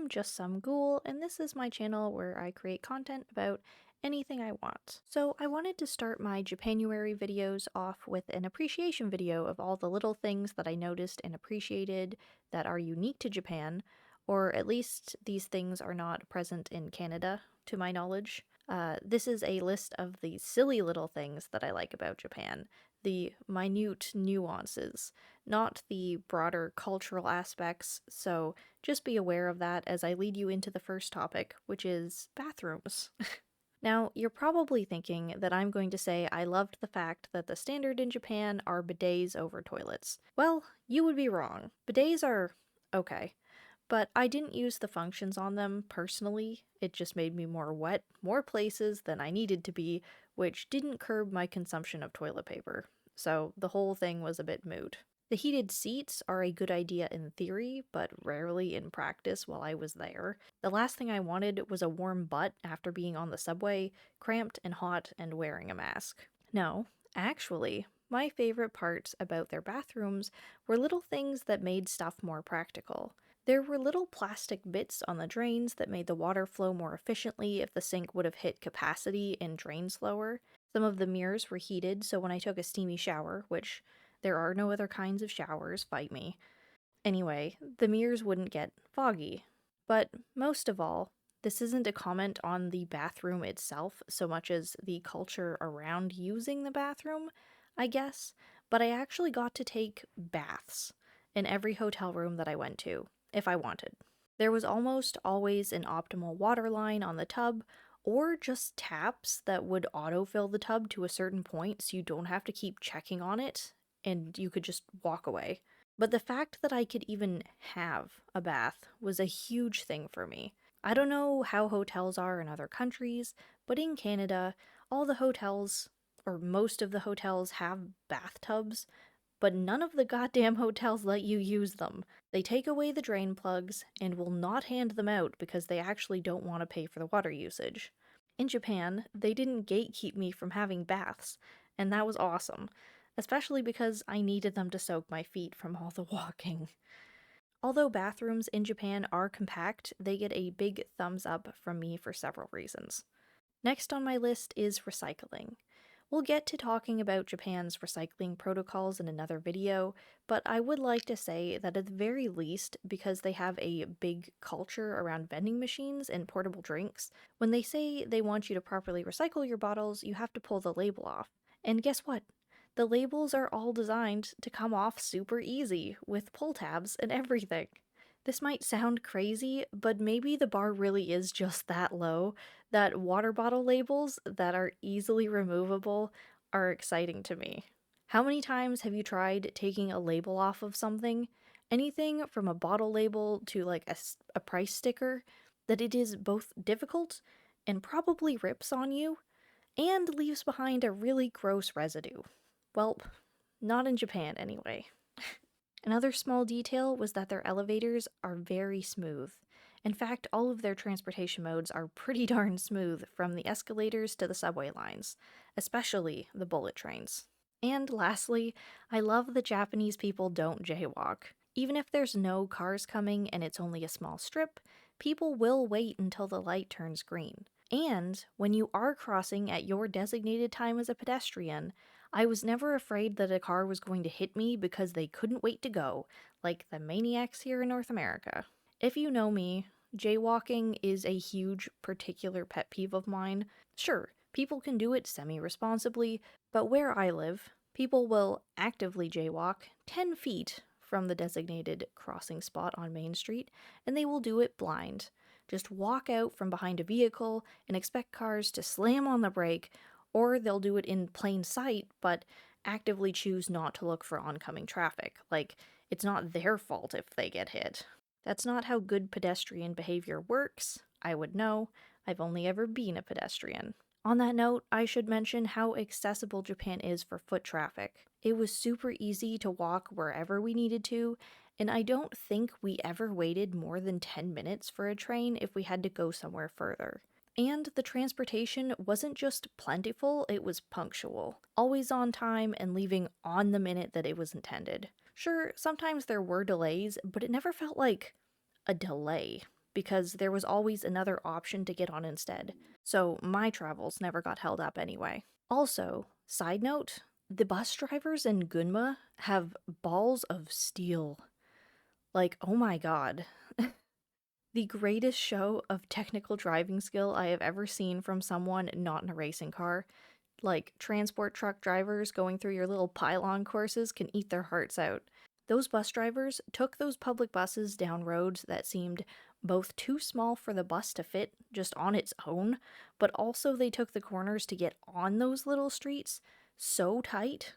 I'm just some ghoul, and this is my channel where I create content about anything I want. So I wanted to start my Japanuary videos off with an appreciation video of all the little things that I noticed and appreciated that are unique to Japan, or at least these things are not present in Canada, to my knowledge. This is a list of the silly little things that I like about Japan, the minute nuances, not the broader cultural aspects, so just be aware of that as I lead you into the first topic, which is bathrooms. Now, you're probably thinking that I'm going to say I loved the fact that the standard in Japan are bidets over toilets. Well, you would be wrong. Bidets are okay, but I didn't use the functions on them personally. It just made me more wet, more places than I needed to be, which didn't curb my consumption of toilet paper. So the whole thing was a bit moot. The heated seats are a good idea in theory, but rarely in practice while I was there. The last thing I wanted was a warm butt after being on the subway, cramped and hot and wearing a mask. No, actually, my favorite parts about their bathrooms were little things that made stuff more practical. There were little plastic bits on the drains that made the water flow more efficiently if the sink would have hit capacity and drained slower. Some of the mirrors were heated, so when I took a steamy shower, which there are no other kinds of showers, fight me. Anyway, the mirrors wouldn't get foggy. But most of all, this isn't a comment on the bathroom itself so much as the culture around using the bathroom, I guess, but I actually got to take baths in every hotel room that I went to, if I wanted. There was almost always an optimal water line on the tub, or just taps that would autofill the tub to a certain point so you don't have to keep checking on it and you could just walk away. But the fact that I could even have a bath was a huge thing for me. I don't know how hotels are in other countries, but in Canada, all the hotels, or most of the hotels, have bathtubs, but none of the goddamn hotels let you use them. They take away the drain plugs and will not hand them out because they actually don't want to pay for the water usage. In Japan, they didn't gatekeep me from having baths, and that was awesome, especially because I needed them to soak my feet from all the walking. Although bathrooms in Japan are compact, they get a big thumbs up from me for several reasons. Next on my list is recycling. We'll get to talking about Japan's recycling protocols in another video, but I would like to say that at the very least, because they have a big culture around vending machines and portable drinks, when they say they want you to properly recycle your bottles, you have to pull the label off. And guess what? The labels are all designed to come off super easy, with pull tabs and everything. This might sound crazy, but maybe the bar really is just that low, that water bottle labels that are easily removable are exciting to me. How many times have you tried taking a label off of something? Anything from a bottle label to like a price sticker, that it is both difficult and probably rips on you and leaves behind a really gross residue. Well, not in Japan anyway. Another small detail was that their elevators are very smooth. In fact, all of their transportation modes are pretty darn smooth, from the escalators to the subway lines, especially the bullet trains. And lastly, I love that Japanese people don't jaywalk. Even if there's no cars coming and it's only a small strip, people will wait until the light turns green. And when you are crossing at your designated time as a pedestrian, I was never afraid that a car was going to hit me because they couldn't wait to go, like the maniacs here in North America. If you know me, jaywalking is a huge particular pet peeve of mine. Sure, people can do it semi-responsibly, but where I live, people will actively jaywalk 10 feet from the designated crossing spot on Main Street, and they will do it blind. Just walk out from behind a vehicle and expect cars to slam on the brake, or they'll do it in plain sight, but actively choose not to look for oncoming traffic. Like, it's not their fault if they get hit. That's not how good pedestrian behavior works. I would know. I've only ever been a pedestrian. On that note, I should mention how accessible Japan is for foot traffic. It was super easy to walk wherever we needed to, and I don't think we ever waited more than 10 minutes for a train if we had to go somewhere further. And the transportation wasn't just plentiful, it was punctual. Always on time and leaving on the minute that it was intended. Sure, sometimes there were delays, but it never felt like a delay. because there was always another option to get on instead. So my travels never got held up anyway. Also, side note, the bus drivers in Gunma have balls of steel. Like, oh my god. The greatest show of technical driving skill I have ever seen from someone not in a racing car. Like, transport truck drivers going through your little pylon courses can eat their hearts out. Those bus drivers took those public buses down roads that seemed both too small for the bus to fit just on its own, but also they took the corners to get on those little streets so tight.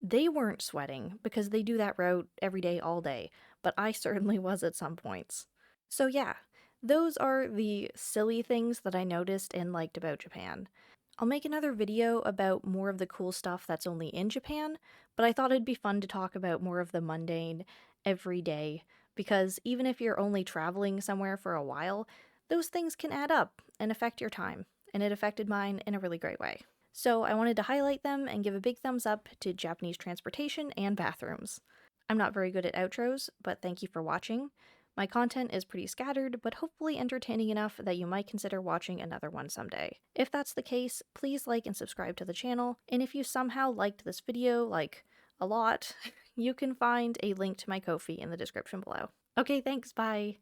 They weren't sweating because they do that route every day, all day, but I certainly was at some points. So, yeah, those are the silly things that I noticed and liked about Japan. I'll make another video about more of the cool stuff that's only in Japan, but I thought it'd be fun to talk about more of the mundane, everyday, because even if you're only traveling somewhere for a while, those things can add up and affect your time, and it affected mine in a really great way. So I wanted to highlight them and give a big thumbs up to Japanese transportation and bathrooms. I'm not very good at outros, but thank you for watching. My content is pretty scattered, but hopefully entertaining enough that you might consider watching another one someday. If that's the case, please like and subscribe to the channel, and if you somehow liked this video, like, a lot, you can find a link to my Ko-fi in the description below. Okay, thanks, bye!